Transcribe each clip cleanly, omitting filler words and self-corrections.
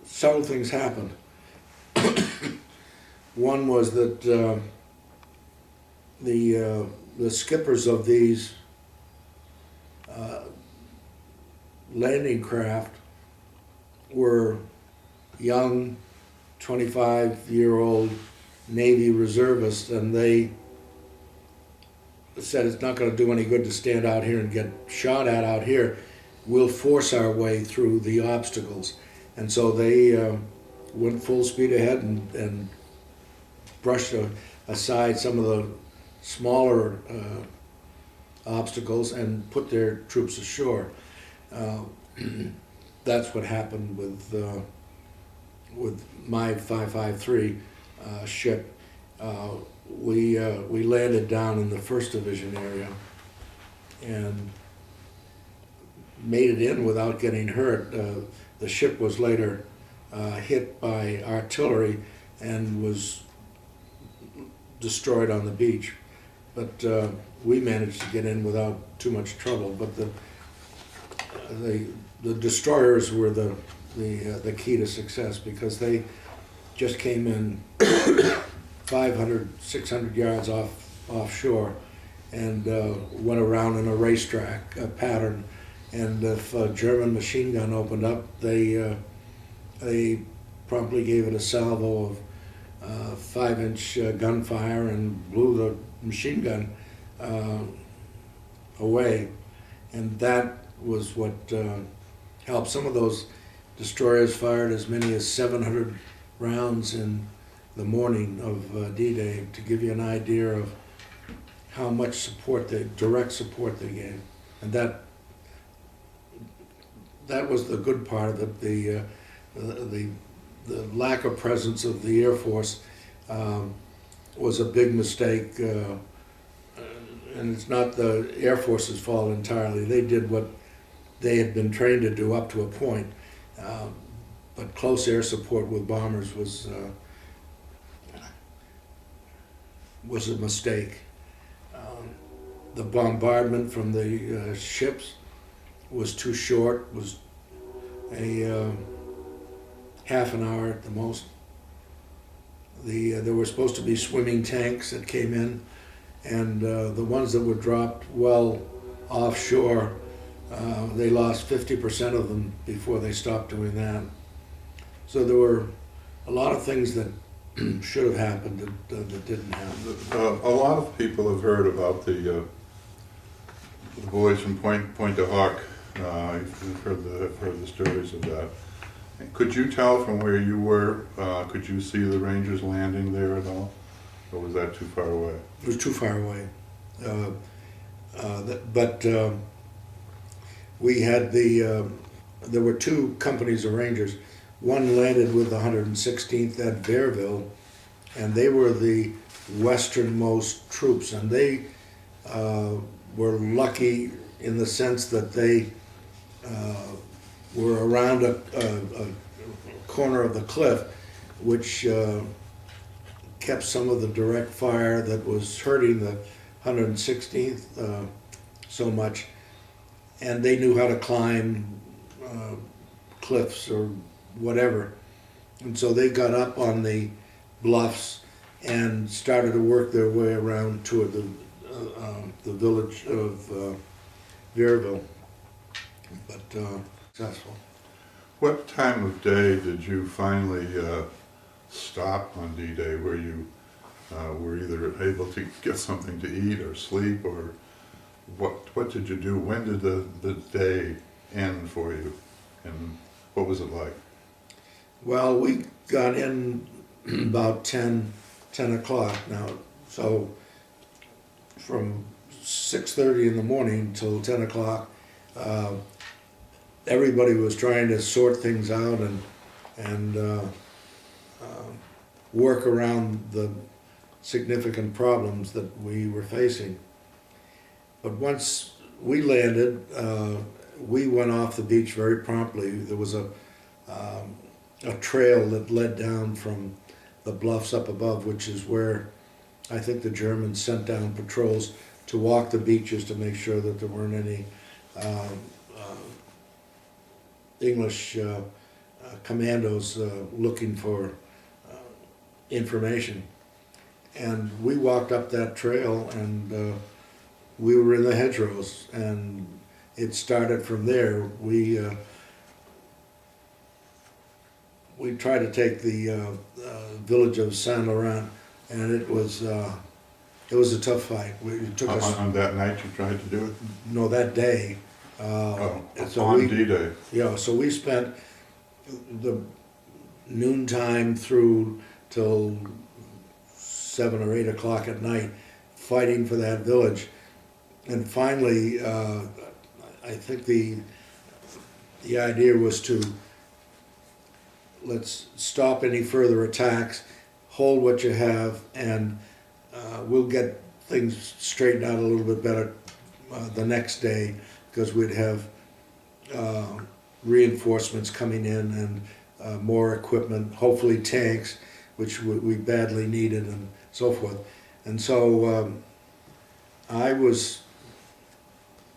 several things happened. One was that the skippers of these landing craft were young, 25-year-old Navy reservists, and they said it's not going to do any good to stand out here and get shot at out here. We'll force our way through the obstacles. And so they went full speed ahead and brushed aside some of the smaller obstacles and put their troops ashore. That's what happened with my 553 ship. We landed down in the 1st Division area and made it in without getting hurt. The ship was later hit by artillery and was destroyed on the beach. But we managed to get in without too much trouble. But the destroyers were the key to success, because they just came in 500, 600 yards offshore and went around in a racetrack pattern. And if a German machine gun opened up, they promptly gave it a salvo of 5-inch gunfire and blew the machine gun away. And that was what helped. Some of those destroyers fired as many as 700 rounds in the morning of D-Day, to give you an idea of how much support, direct support they gave. And that was the good part of it. The lack of presence of the Air Force was a big mistake, and it's not the Air Force's fault entirely. They did what they had been trained to do up to a point, but close air support with bombers was a mistake. The bombardment from the ships was too short, was a half an hour at the most. There were supposed to be swimming tanks that came in, and the ones that were dropped well offshore, they lost 50% of them before they stopped doing that. So there were a lot of things that should have happened that didn't happen. A lot of people have heard about the boys from Point du Hoc. You've heard the stories of that. Could you tell from where you were, could you see the Rangers landing there at all? Or was that too far away? It was too far away. But we had there were 2 companies of Rangers. One landed with the 116th at Bearville, and they were the westernmost troops, and they were lucky in the sense that they were around a corner of the cliff, which kept some of the direct fire that was hurting the 116th so much, and they knew how to climb cliffs or whatever. And so they got up on the bluffs and started to work their way around toward the village of Bearville, but successful. What time of day did you finally stop on D-Day, where you were either able to get something to eat or sleep, or what did you do? When did the day end for you, and what was it like? Well, we got in about 10 o'clock now, so from 6:30 in the morning till 10 o'clock, everybody was trying to sort things out and work around the significant problems that we were facing. But once we landed, we went off the beach very promptly. There was a trail that led down from the bluffs up above, which is where I think the Germans sent down patrols to walk the beaches to make sure that there weren't any English commandos looking for information. And we walked up that trail, and we were in the hedgerows, and it started from there. We tried to take the village of Saint Laurent, and it was a tough fight. It took us On that night you tried to do it? no that day. On D-Day. Yeah, so we spent the noontime through till 7 or 8 o'clock at night fighting for that village, and finally, I think the idea was to let's stop any further attacks, hold what you have, and we'll get things straightened out a little bit better the next day, because we'd have reinforcements coming in and more equipment, hopefully tanks, which we badly needed, and so forth. And so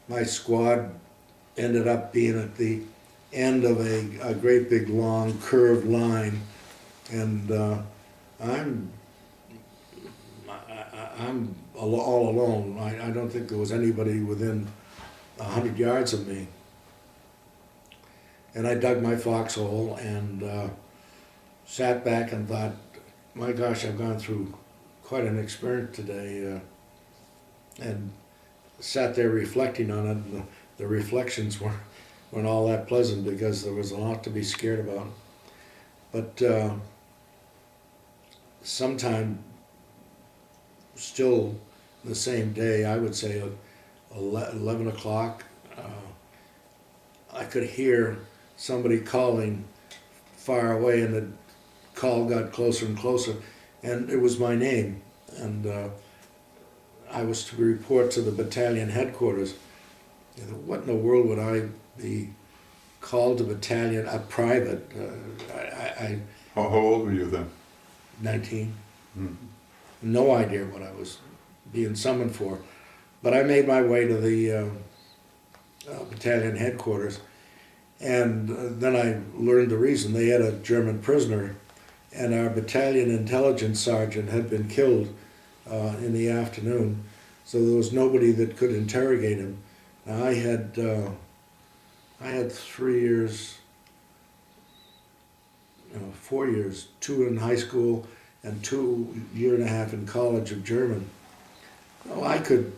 my squad ended up being at the end of a great big long curved line, and I'm all alone. I don't think there was anybody within 100 yards of me. And I dug my foxhole and sat back and thought, my gosh, I've gone through quite an experience today, and sat there reflecting on it. And the reflections weren't all that pleasant, because there was a lot to be scared about. But sometime still the same day, I would say 11 o'clock, I could hear somebody calling far away, and the call got closer and closer, and it was my name. And I was to report to the battalion headquarters. You know, what in the world would I be called to battalion, a private? How old were you then? 19. Hmm. No idea what I was being summoned for. But I made my way to the battalion headquarters, and then I learned the reason. They had a German prisoner, and our battalion intelligence sergeant had been killed in the afternoon, so there was nobody that could interrogate him. Now, I had 3 years, 4 years, 2 in high school and 2 year and a half in college of German. Well, I could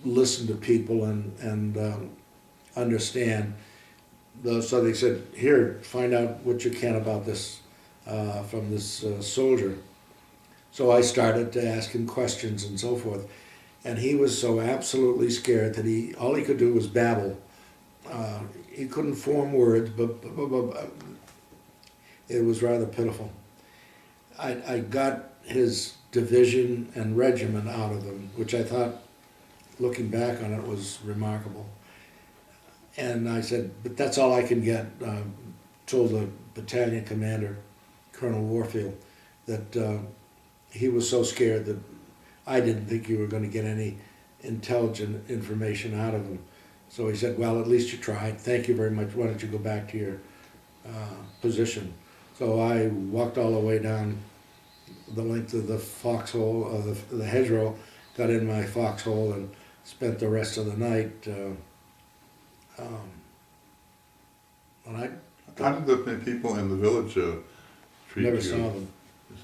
listen to people and understand. So they said, here, find out what you can about this from this soldier. So I started to ask him questions and so forth. And he was so absolutely scared that all he could do was babble. He couldn't form words, but it was rather pitiful. I got his division and regiment out of him, which I thought, looking back on it, was remarkable. And I said, but that's all I can get. Told the battalion commander, Colonel Warfield, that he was so scared that I didn't think you were going to get any intelligent information out of him. So he said, well, at least you tried. Thank you very much. Why don't you go back to your position? So I walked all the way down the length of the foxhole, the hedgerow, got in my foxhole, and spent the rest of the night. How did the people in the village treat you? Never saw them.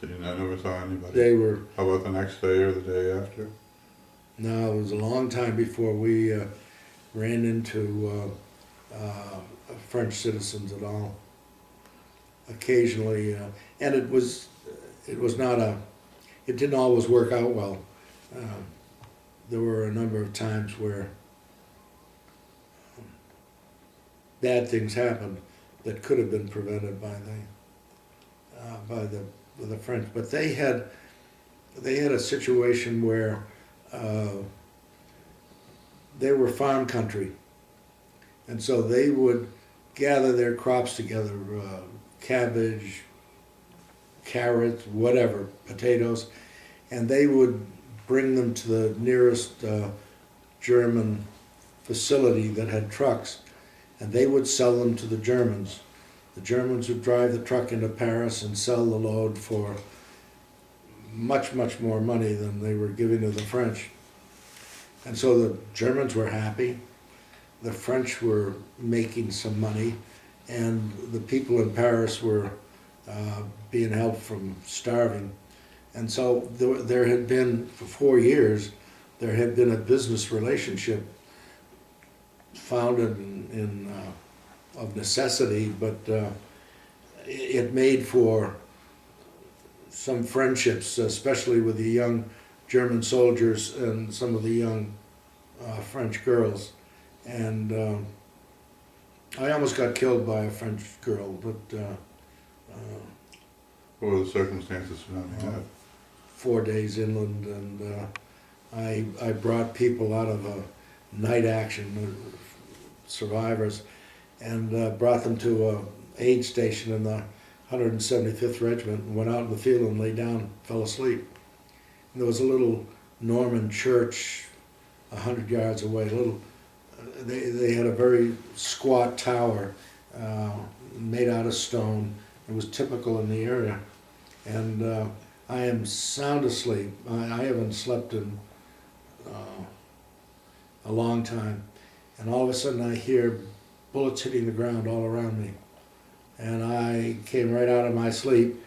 So you never saw anybody? They were. How about the next day or the day after? No, it was a long time before we ran into French citizens at all. Occasionally, and it was not it didn't always work out well. There were a number of times where bad things happened that could have been prevented by the French. But they had a situation where they were farm country, and so they would gather their crops together, cabbage, carrots, whatever, potatoes, and they would bring them to the nearest German facility that had trucks, and they would sell them to the Germans. The Germans would drive the truck into Paris and sell the load for much, much more money than they were giving to the French. And so the Germans were happy, the French were making some money, and the people in Paris were being helped from starving. And so there had been, for 4 years, there had been a business relationship founded of necessity, but it made for some friendships, especially with the young German soldiers and some of the young French girls. And I almost got killed by a French girl, but What were the circumstances surrounding that? 4 days inland, and I brought people out of a night action, survivors, and brought them to a aid station in the 175th Regiment, and went out in the field and lay down, fell asleep. And there was a little Norman church 100 yards away. They had a very squat tower made out of stone. It was typical in the area, and I am sound asleep. I haven't slept in a long time, and all of a sudden I hear bullets hitting the ground all around me. And I came right out of my sleep,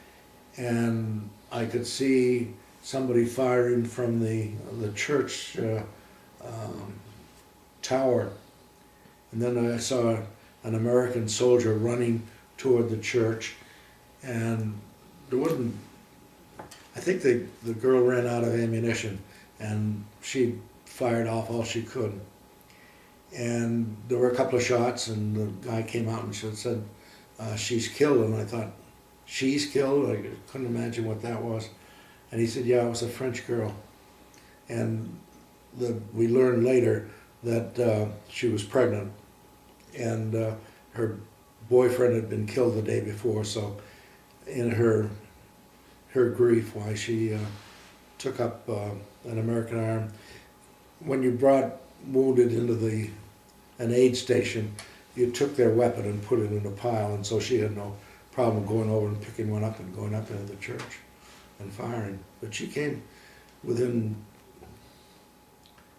and I could see somebody firing from the church tower. And then I saw an American soldier running toward the church, and there wasn't, I think the girl ran out of ammunition, and she fired off all she could. And there were a couple of shots, and the guy came out and said, she's killed. And I thought, she's killed? I couldn't imagine what that was. And he said, yeah, it was a French girl. And we learned later that she was pregnant, and her boyfriend had been killed the day before, so in her grief, why she took up an American arm. When you brought wounded into an aid station, you took their weapon and put it in a pile, and so she had no problem going over and picking one up and going up into the church and firing. But she came within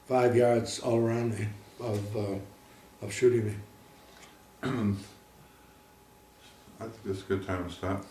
5 yards all around me of shooting me. I think it's a good time to stop.